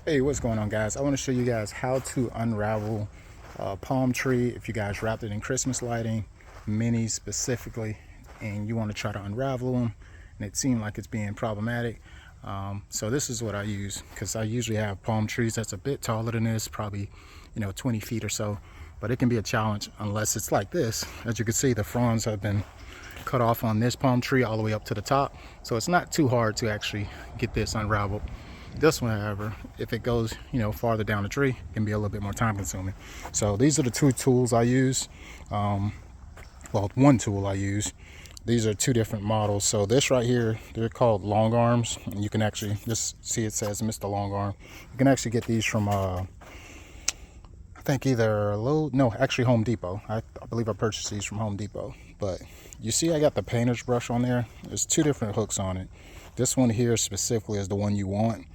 Hey, what's going on, guys? I want to show you guys how to unravel a palm tree if you guys wrapped it in Christmas lighting, minis specifically, and you want to try to unravel them and it seemed like it's being problematic. So this is what I use, because I usually have palm trees that's a bit taller than this, probably 20 feet or so, but it can be a challenge unless it's like this. As you can see, the fronds have been cut off on this palm tree all the way up to the top, so it's not too hard to actually get this unraveled. This one, however, if it goes farther down the tree, it can be a little bit more time consuming. So these are the two tools I use. Well, one tool I use. These are two different models. So this right here, they're called long arms, and you can actually just see it says Mr. Long Arm. You can actually get these from I think either actually Home Depot. I believe I purchased these from Home Depot. But you see I got the painter's brush on there. There's two different hooks on it. This one here specifically is the one you want.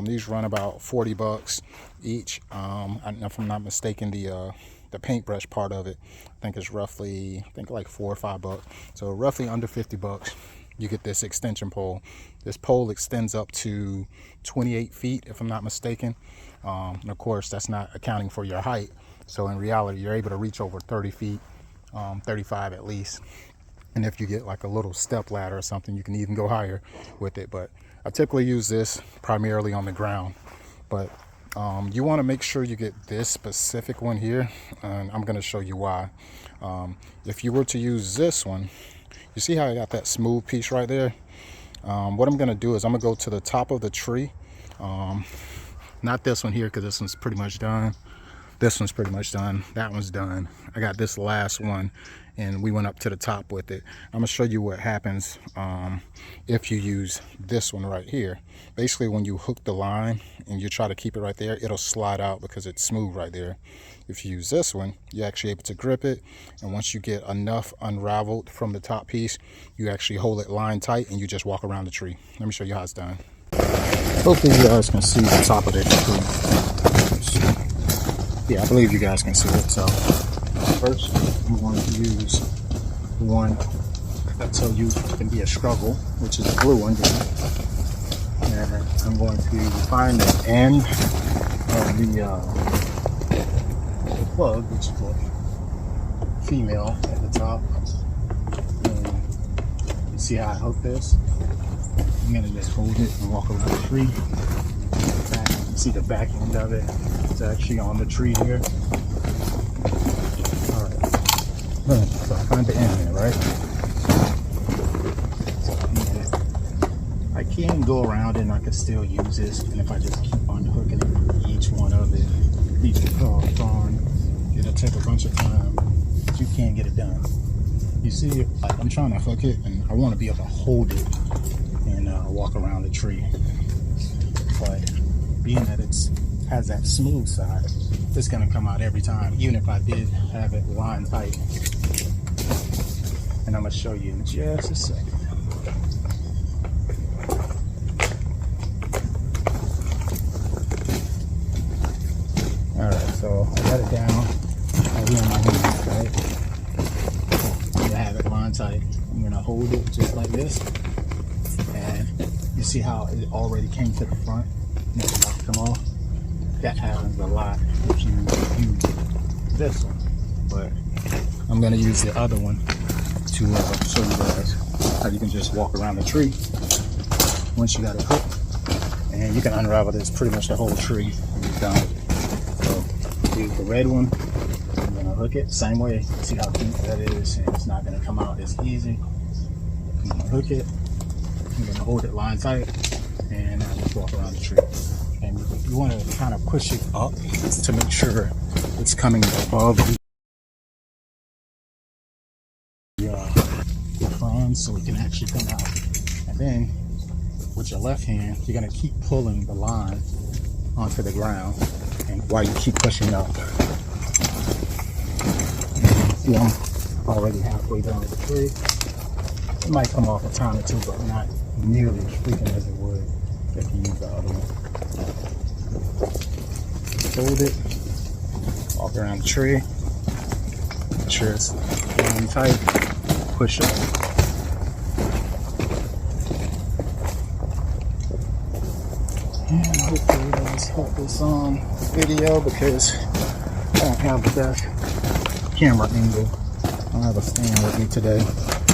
These run about 40 bucks each. If I'm not mistaken, the paintbrush part of it, I think is roughly, like 4 or 5 bucks. So roughly under 50 bucks, you get this extension pole. This pole extends up to 28 feet, if I'm not mistaken. And of course, that's not accounting for your height. So in reality, you're able to reach over 30 feet, 35 at least. And if you get like a little step ladder or something, you can even go higher with it. But I typically use this primarily on the ground. But you want to make sure you get this specific one here, and I'm going to show you why. If you were to use this one, you see how I got that smooth piece right there? What I'm going to do is I'm going to go to the top of the tree. Not this one here, because this one's pretty much done. This one's pretty much done. That one's done. I got this last one, and we went up to the top with it. I'm gonna show you what happens if you use this one right here. Basically, when you hook the line and you try to keep it right there, it'll slide out because it's smooth right there. If you use this one, you're actually able to grip it, and once you get enough unraveled from the top piece, you actually hold it line tight and you just walk around the tree. Let me show you how it's done. Hopefully you guys can see the top of the tree. Yeah, I believe you guys can see it. So first, I'm going to use the one that tell you it can be a struggle, which is the blue one. And I'm going to find the end of the plug, which is the female at the top. And you see how I hook this? I'm going to just hold it and walk around the tree. You see the back end of it. It's actually on the tree here. Alright. So I find the end there, right? So I can go around it and I can still use this. And if I just keep unhooking it, each one of it, each thorn, it'll take a bunch of time. But you can get it done. You see, like, I'm trying to hook it and I want to be able to hold it and walk around the tree. But being that it has that smooth side, it's going to come out every time, even if I did have it line tight. And I'm going to show you in just a second. Alright, so I got it down right here in my hand, right? I have it line tight. I'm going to hold it just like this. And you see how it already came to the front? Knock them off. That happens a lot if you use this one, but I'm going to use the other one to show you guys how you can just walk around the tree once you got it hooked, and you can unravel this pretty much the whole tree when you're done. So use the red one. I'm going to hook it same way. See how deep that is, and it's not going to come out as easy. I'm going to hook it. I'm going to hold it line tight, and just walk around the tree. And you want to kind of push it up to make sure it's coming above the fronds, so it can actually come out. And then with your left hand, you're going to keep pulling the line onto the ground, and while you keep pushing up. See, I'm already halfway down the tree. It might come off a time or two, but not nearly as frequent as it would if you use the other one. Hold it, walk around the tree, make sure it's line tight, push up. And hopefully you guys got this on video because I don't have the best camera angle. I don't have a stand with me today.